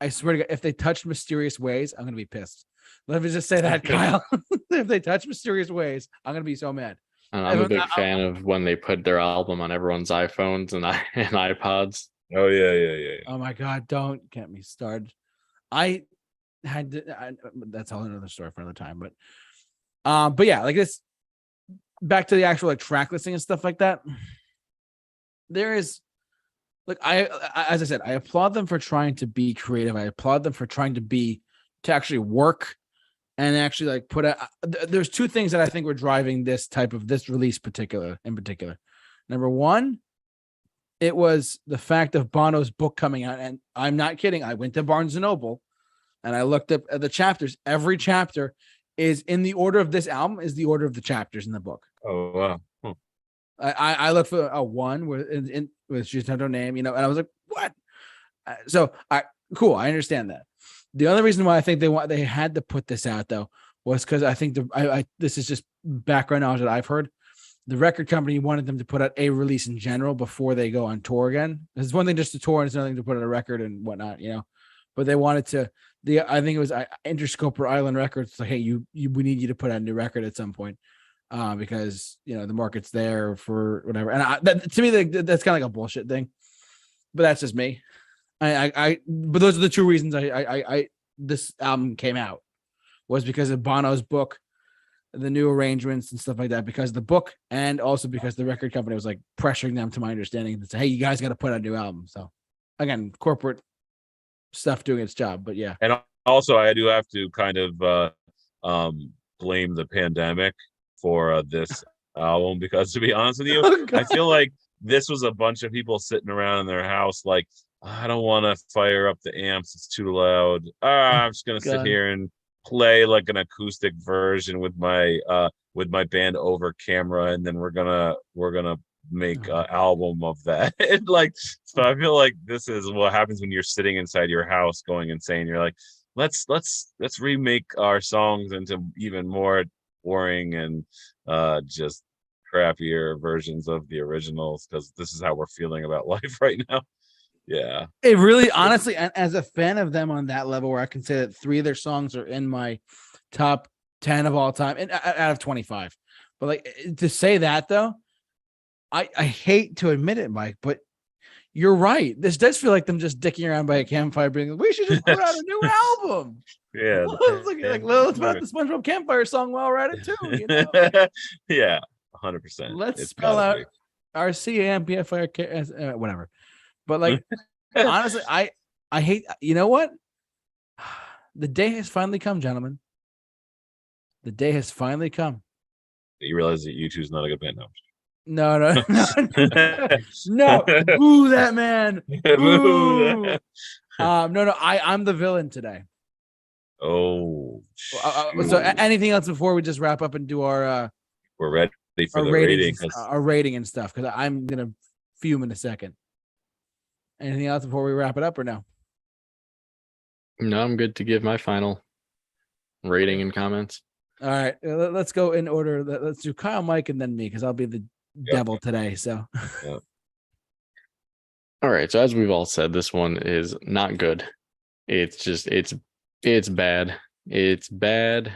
I swear to God, if they touch Mysterious Ways, I'm gonna be pissed. Let me just say that, Kyle. If they touch Mysterious Ways, I'm gonna be so mad. And I'm a big fan of when they put their album on everyone's iPhones and iPods. Oh yeah. Oh my God, don't get me started. I had to, that's all another story for another time. But yeah, like this. Back to the actual like track listing and stuff like that. There is, like, as I said, I applaud them for trying to be creative. I applaud them for trying to actually work and actually like put a. There's two things that I think were driving this release in particular. Number one, it was the fact of Bono's book coming out, and I'm not kidding. I went to Barnes and Noble, and I looked up at the chapters. Every chapter is in the order of this album is the order of the chapters in the book. Oh wow. I looked for a one with just no name, you know, and I was like, what? Cool. I understand that. The other reason why I think they had to put this out though was because I think this is just background knowledge that I've heard. The record company wanted them to put out a release in general before they go on tour again. It's one thing just to tour, and it's another thing to put out a record and whatnot, you know. But they wanted to. I think it was Interscope Island Records. Like, hey, we need you to put out a new record at some point. Because you know the market's there for whatever, and to me that's kind of like a bullshit thing, but that's just me. But those are the two reasons this album came out was because of Bono's book, the new arrangements and stuff like that. Because of the book, and also because the record company was like pressuring them, to my understanding, to say, "Hey, you guys got to put out a new album." So again, corporate stuff doing its job, but yeah. And also, I do have to kind of blame the pandemic for this album, because to be honest with you, I feel like this was a bunch of people sitting around in their house like, I don't want to fire up the amps, it's too loud. I'm just gonna sit here and play like an acoustic version with my band over camera, and then we're gonna make an album of that. Like, so I feel like this is what happens when you're sitting inside your house going insane. You're like, let's remake our songs into even more boring and just crappier versions of the originals, because this is how we're feeling about life right now. Yeah, it really, honestly, as a fan of them on that level, where I can say that 3 of their songs are in my top 10 of all time, and out of 25. But like, to say that though, I hate to admit it, Mike, but you're right. This does feel like them just dicking around by a campfire, being like, we should just put out a new album. Yeah, like let's put out the SpongeBob Campfire song while we're at it too. You know? Yeah, 100%. Let's spell out RCAMPFR, whatever. But like, honestly, I hate. You know what? The day has finally come, gentlemen. The day has finally come. You realize that U2's not a good band now. No. No. Boo that man. Boo. No. I'm the villain today. Oh. So anything else before we just wrap up and do our we're ready for the rating, our rating and stuff, because I'm gonna fume in a second. Anything else before we wrap it up, or no? No, I'm good to give my final rating and comments. All right, let's go in order. Let's do Kyle, Mike, and then me, because I'll be the devil today. So. Yep. All right. So as we've all said, this one is not good. It's just it's bad. It's bad,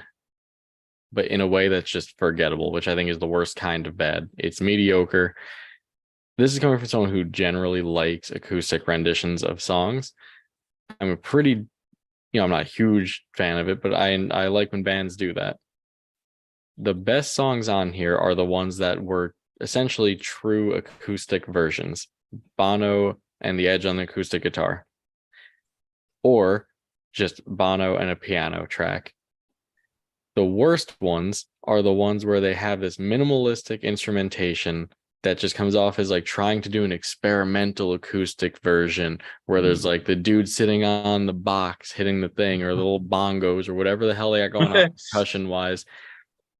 but in a way that's just forgettable, which I think is the worst kind of bad. It's mediocre. This is coming from someone who generally likes acoustic renditions of songs. I'm I'm not a huge fan of it, but I like when bands do that. The best songs on here are the ones that were essentially true acoustic versions. Bono and the Edge on the acoustic guitar. Or just Bono and a piano track. The worst ones are the ones where they have this minimalistic instrumentation that just comes off as like trying to do an experimental acoustic version where there's like the dude sitting on the box hitting the thing, or the little bongos or whatever the hell they got going on percussion wise,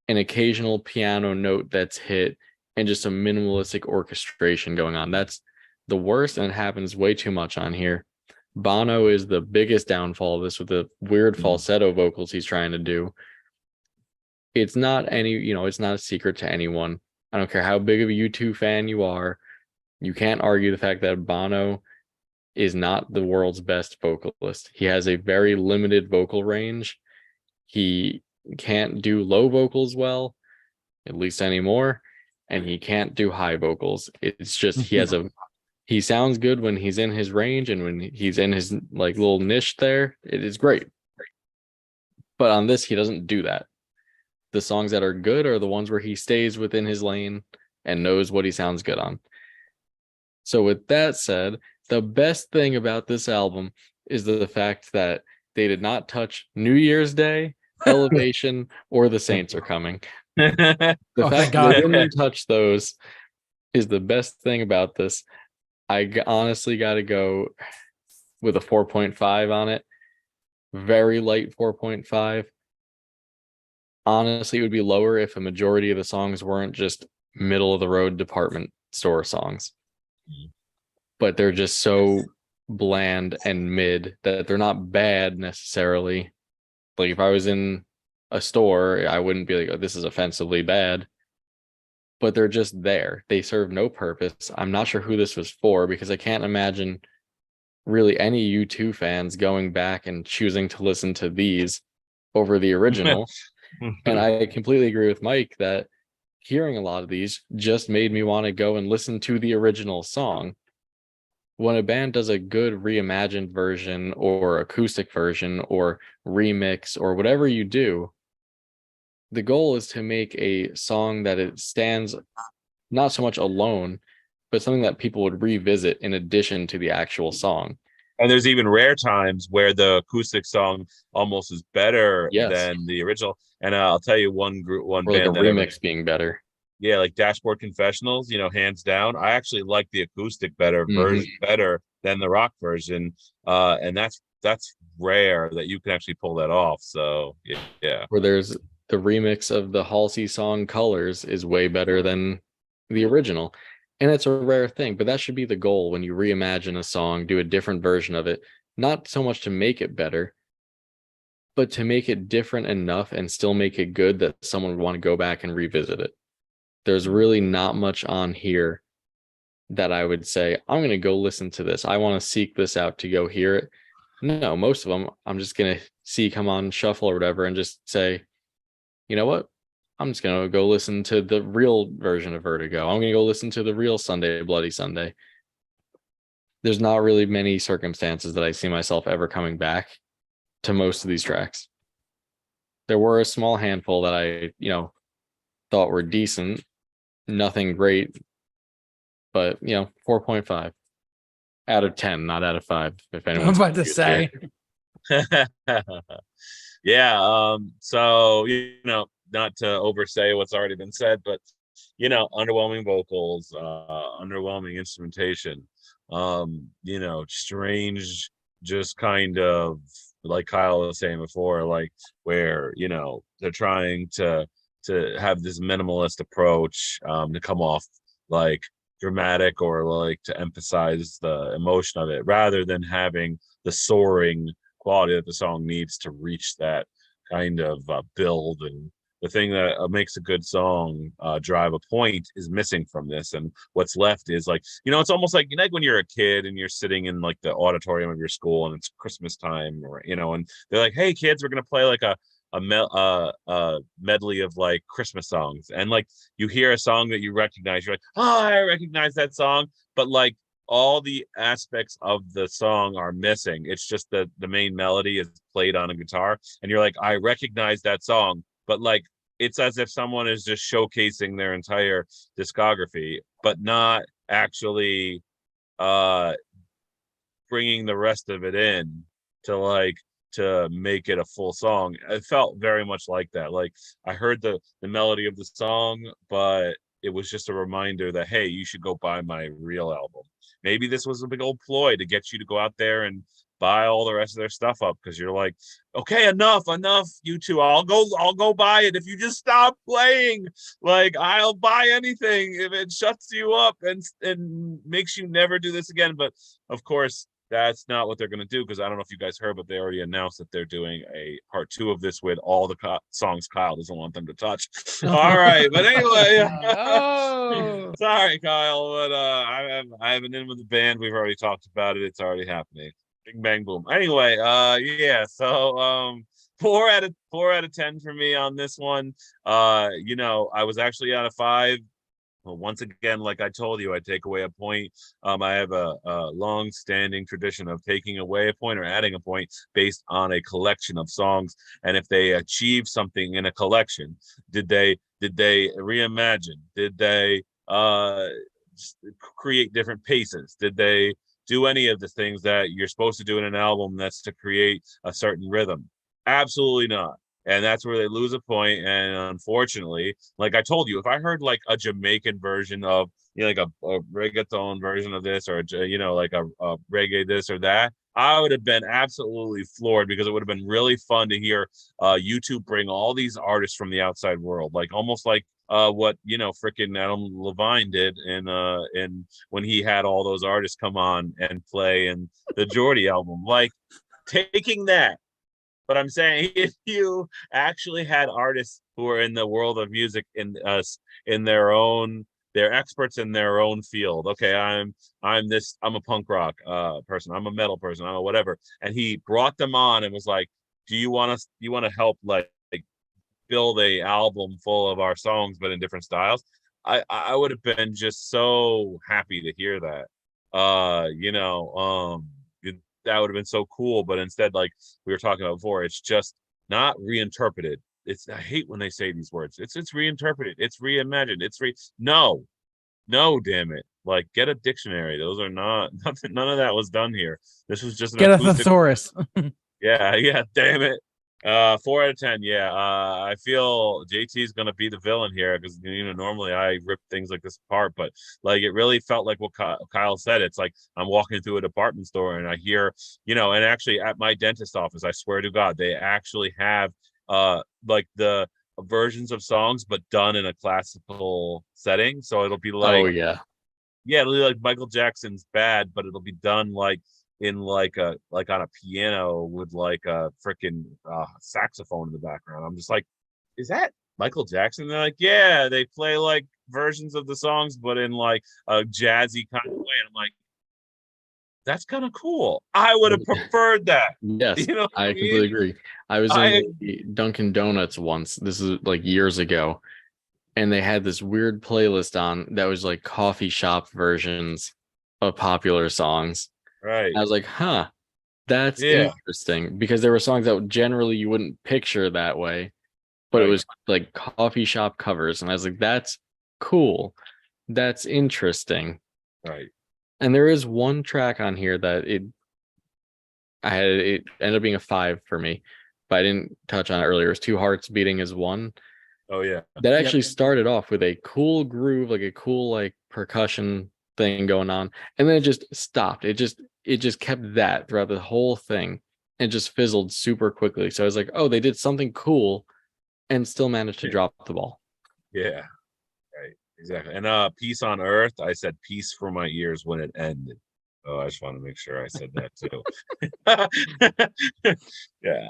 an occasional piano note that's hit, and just a minimalistic orchestration going on. That's the worst, and it happens way too much on here. Bono is the biggest downfall of this, with the weird falsetto vocals he's trying to do. It's not it's not a secret to anyone. I don't care how big of a U2 fan you are. You can't argue the fact that Bono is not the world's best vocalist. He has a very limited vocal range. He can't do low vocals well, at least anymore, and he can't do high vocals. It's just he sounds good when he's in his range, and when he's in his like little niche there, it is great. But on this, he doesn't do that. The songs that are good are the ones where he stays within his lane and knows what he sounds good on. So with that said, the best thing about this album is the fact that they did not touch New Year's Day, Elevation, or The Saints Are Coming. The fact that they didn't touch those is the best thing about this. I honestly got to go with a 4.5 on it. Very light 4.5. Honestly, it would be lower if a majority of the songs weren't just middle of the road department store songs. But they're just so bland and mid that they're not bad necessarily. Like if I was in a store, I wouldn't be like, oh, this is offensively bad. But they're just there. They serve no purpose. I'm not sure who this was for, because I can't imagine really any U2 fans going back and choosing to listen to these over the original. And I completely agree with Mike that hearing a lot of these just made me want to go and listen to the original song. When a band does a good reimagined version or acoustic version or remix or whatever you do, the goal is to make a song that it stands not so much alone, but something that people would revisit in addition to the actual song. And there's even rare times where the acoustic song almost is better than the original. And I'll tell you one band that remix being better. Yeah, like Dashboard Confessionals, hands down. I actually like the acoustic version better than the rock version. And that's rare that you can actually pull that off. So yeah. Where there's the remix of the Halsey song Colors is way better than the original. And it's a rare thing, but that should be the goal when you reimagine a song, do a different version of it, not so much to make it better, but to make it different enough and still make it good that someone would want to go back and revisit it. There's really not much on here that I would say, I'm going to go listen to this. I want to seek this out to go hear it. No, most of them, I'm just going to see come on shuffle or whatever and just say, you know what? I'm just going to go listen to the real version of Vertigo. I'm going to go listen to the real Sunday, Bloody Sunday. There's not really many circumstances that I see myself ever coming back to most of these tracks. There were a small handful that I, thought were decent. Nothing great. But, 4.5 out of 10, not out of 5. If anyone's I'm about to say. Yeah. So, not to oversay what's already been said, but underwhelming vocals, underwhelming instrumentation, strange, just kind of like Kyle was saying before, like where they're trying to have this minimalist approach to come off like dramatic or like to emphasize the emotion of it rather than having the soaring quality that the song needs to reach that kind of build. And the thing that makes a good song drive a point is missing from this, and what's left is like it's almost like when you're a kid and you're sitting in like the auditorium of your school and it's Christmas time, or and they're like, hey kids, we're gonna play like a medley of like Christmas songs, and like you hear a song that you recognize, you're like, oh, I recognize that song, but like all the aspects of the song are missing. It's just the main melody is played on a guitar and you're like, I recognize that song, but like it's as if someone is just showcasing their entire discography but not actually bringing the rest of it in to make it a full song. It felt very much like that. Like I heard the melody of the song, but it was just a reminder that, hey, you should go buy my real album. Maybe this was a big old ploy to get you to go out there and buy all the rest of their stuff up, because you're like, okay, enough, U2. I'll go buy it if you just stop playing. Like, I'll buy anything if it shuts you up and makes you never do this again. But of course, that's not what they're going to do, because I don't know if you guys heard, but they already announced that they're doing a part 2 of this with all the songs Kyle doesn't want them to touch. All right, but anyway, Oh. sorry, Kyle, but I have an in with the band. We've already talked about it. It's already happening. Bing bang boom. Anyway, yeah. So 4 out of 10 for me on this one. I was actually out of 5. Well, once again, like I told you, I take away a point. I have a long-standing tradition of taking away a point or adding a point based on a collection of songs. And if they achieve something in a collection, did they reimagine? Did they create different paces? Did they do any of the things that you're supposed to do in an album that's to create a certain rhythm? Absolutely not. And that's where they lose a point. And unfortunately, like I told you, if I heard like a Jamaican version of, like a reggaeton version of this, or like a reggae this or that, I would have been absolutely floored, because it would have been really fun to hear U2 bring all these artists from the outside world, like almost like what freaking Adam Levine did in when he had all those artists come on and play in the Geordie album, like taking that. But I'm saying, if you actually had artists who are in the world of music in they're experts in their own field. Okay, I'm a punk rock person, I'm a metal person, I'm a whatever, and he brought them on and was like, do you want to help like build a album full of our songs but in different styles? I would have been just so happy to hear that. That would have been so cool. But instead, like we were talking about before, it's just not reinterpreted. I hate when they say these words. It's reinterpreted. It's reimagined. No, damn it. Like, get a dictionary. Those are not nothing. None of that was done here. This was just an Get a acoustic. thesaurus. Yeah. Damn it. 4 out of 10. Yeah. I feel JT is gonna be the villain here, because normally I rip things like this apart, but like it really felt like what Kyle said. It's like I'm walking through a department store and I hear, and actually at my dentist office, I swear to God, they actually have like the versions of songs but done in a classical setting. So it'll be like, oh yeah, it'll be like Michael Jackson's Bad, but it'll be done like in like on a piano with like a freaking saxophone in the background. I'm just like, is that Michael Jackson? They're like, yeah, they play like versions of the songs but in like a jazzy kind of way. And I'm like, that's kind of cool. I would have preferred that. yes, I completely agree. I was in Dunkin' Donuts once, this is like years ago, and they had this weird playlist on that was like coffee shop versions of popular songs. Right. I was like, huh, that's interesting, because there were songs that generally you wouldn't picture that way, but it was like coffee shop covers. And I was like, that's cool. That's interesting. Right. And there is one track on here that it ended up being a 5 for me, but I didn't touch on it earlier. It was Two Hearts Beating as One. Oh yeah. That actually started off with a cool groove, like a cool like percussion thing going on, and then it just stopped. It just kept that throughout the whole thing and just fizzled super quickly. So I was like, oh, they did something cool and still managed to drop the ball. Yeah. Right. Exactly. And Peace on Earth, I said peace for my ears when it ended. Oh, I just want to make sure I said that too. Yeah.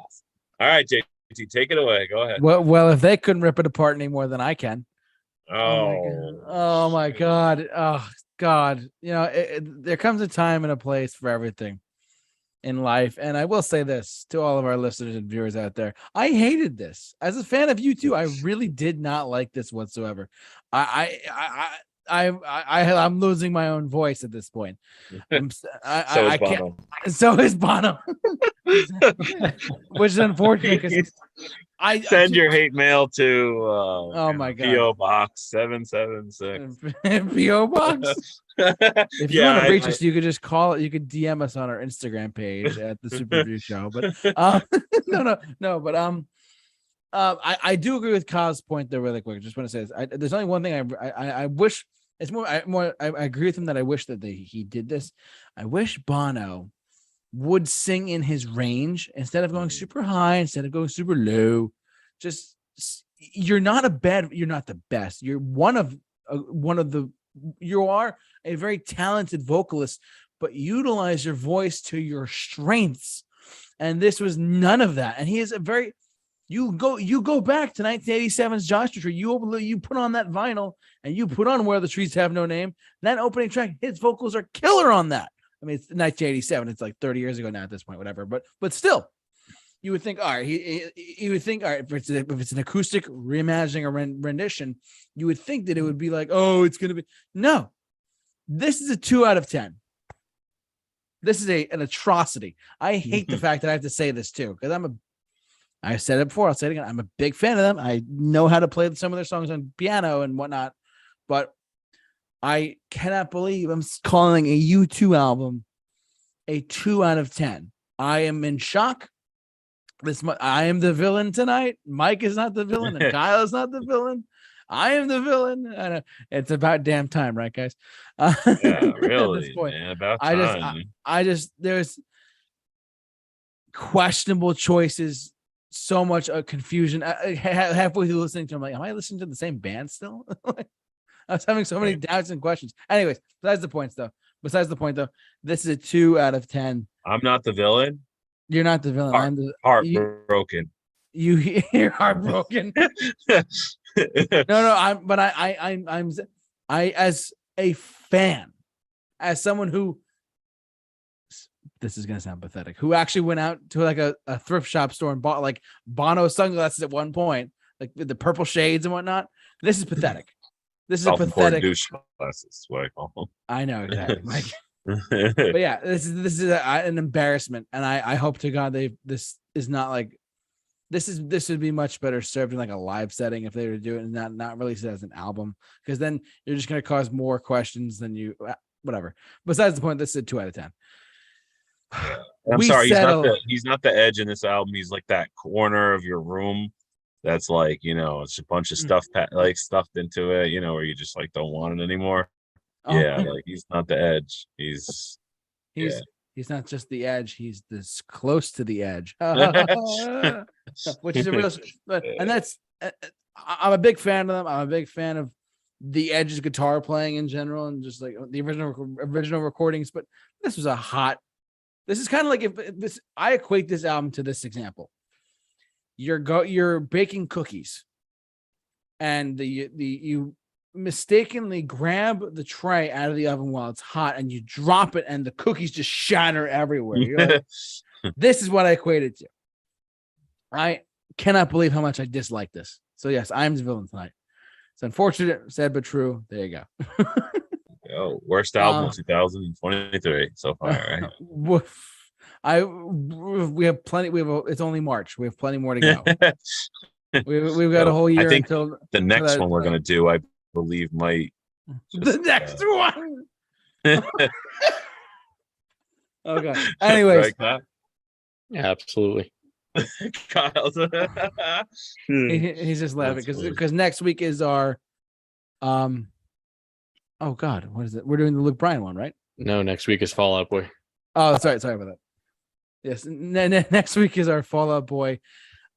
All right, JT, take it away. Go ahead. Well, if they couldn't rip it apart any more than I can. Oh my God. Oh God. There comes a time and a place for everything in life. And I will say this to all of our listeners and viewers out there. I hated this. As a fan of U2, I really did not like this whatsoever. I'm losing my own voice at this point. So is Bono. Which is unfortunate, because I send your hate mail to oh my God, PO Box 776. PO Box. If you want to reach us, you could just call it. You could DM us on our Instagram page at the Super Review Show. But no. But I do agree with Kyle's point there really quick. Just want to say this. There's only one thing I wish it's more I agree with him that I wish that he did this. I wish Bono would sing in his range instead of going super high, instead of going super low. Just you're not the best. You're one of the you are a very talented vocalist, but utilize your voice to your strengths. And this was none of that. And he is a very you go back to 1987's Joshua Tree. You put on that vinyl and you put on Where the Trees Have No Name. That opening track, his vocals are killer on that. I mean, it's 1987. It's like 30 years ago now at this point, whatever. But still, you would think, all right, he would think, all right, if it's an acoustic reimagining or rendition, you would think that it would be like, oh, it's gonna be no. This is a 2 out of 10. This is an atrocity. I hate the fact that I have to say this too, because I said it before. I'll say it again. I'm a big fan of them. I know how to play some of their songs on piano and whatnot, but I cannot believe I'm calling a U2 album a 2 out of 10. I am in shock. I am the villain tonight. Mike is not the villain, and Kyle is not the villain. I am the villain. It's about damn time, right, guys? Yeah, really. At this point, man, about time. I just there's questionable choices. So much confusion. Halfway through listening to him, like, am I listening to the same band still? I was having so many doubts and questions. Anyways, besides the point, though, this is a 2 out of 10. I'm not the villain. You're not the villain. I'm the heartbroken. You're heartbroken. No. I'm as a fan, as someone who. This is gonna sound pathetic. Who actually went out to like a thrift shop store and bought like Bono sunglasses at one point, like with the purple shades and whatnot. This is pathetic. This is a pathetic. Douche glasses, what I call them. I know exactly, Mike. But yeah, this is an embarrassment, and I hope to God this is not like this would be much better served in like a live setting if they were to do it and not release it as an album, because then you're just gonna cause more questions than you whatever. Besides the point, this is a 2 out of 10. I'm sorry, he's not the edge in this album. He's like that corner of your room that's like, it's a bunch of stuff like stuffed into it, where you just like don't want it anymore. Yeah, like he's not the edge. He's not just the edge, he's this close to the edge. Which is a real and that's I'm a big fan of them. I'm a big fan of the Edge's guitar playing in general and just like the original recordings, but this is kind of like if this. I equate this album to this example. You're baking cookies, and you mistakenly grab the tray out of the oven while it's hot, and you drop it, and the cookies just shatter everywhere. You're like, this is what I equated to. I cannot believe how much I dislike this. So yes, I'm the villain tonight. It's unfortunate, sad but true. There you go. Worst album of 2023 so far, right? We have plenty. It's only March. We have plenty more to go. We've got a whole year. I think until the next one we're gonna do, I believe, might the next one. Okay. Anyways, right, yeah, absolutely. Kyle's he's just laughing because next week is our oh God, what is it? We're doing the Luke Bryan one, right? No, next week is Fall Out Boy. Oh, sorry about that. Yes, next week is our Fall Out Boy,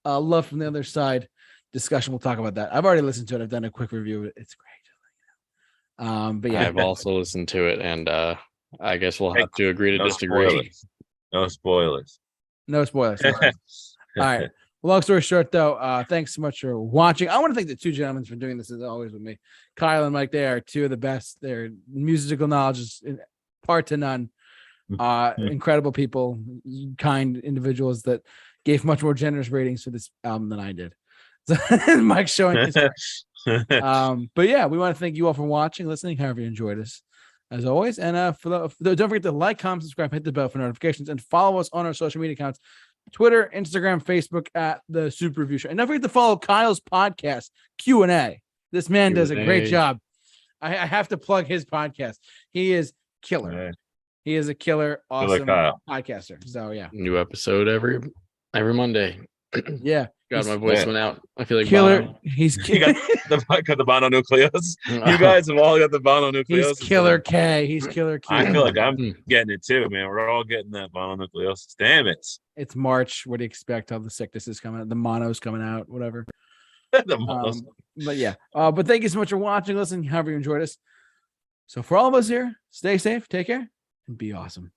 Love from the Other Side discussion. We'll talk about that. I've already listened to it. I've done a quick review. It's great. But yeah, I've also listened to it, and I guess we'll have to agree to disagree. No spoilers. No spoilers. All right. Long story short, though, thanks so much for watching. I want to thank the two gentlemen for doing this as always with me. Kyle and Mike, they are two of the best. Their musical knowledge is part to none. Incredible people, kind individuals that gave much more generous ratings for this album than I did. So, Mike's showing his but yeah, we want to thank you all for watching, listening, however you enjoyed us, as always. And don't forget to like, comment, subscribe, hit the bell for notifications, and follow us on our social media accounts. Twitter, Instagram, Facebook at the Super Review Show. And don't forget to follow Kyle's podcast, Q&A. This man does a great job. I have to plug his podcast. He is killer. Right. He is a killer, awesome podcaster. So yeah. New episode every Monday. Yeah. God, my voice went out. I feel like Killer. Bono. He's You got the mononucleosis. You guys have all got the mononucleosis. He's Killer K. He's Killer Q. I feel like I'm getting it too, man. We're all getting that mononucleosis. Damn it. It's March. What do you expect? All the sickness is coming out. The mono's coming out. Whatever. The monos. But yeah. But thank you so much for watching, listening, however you enjoyed us. So for all of us here, stay safe, take care, and be awesome.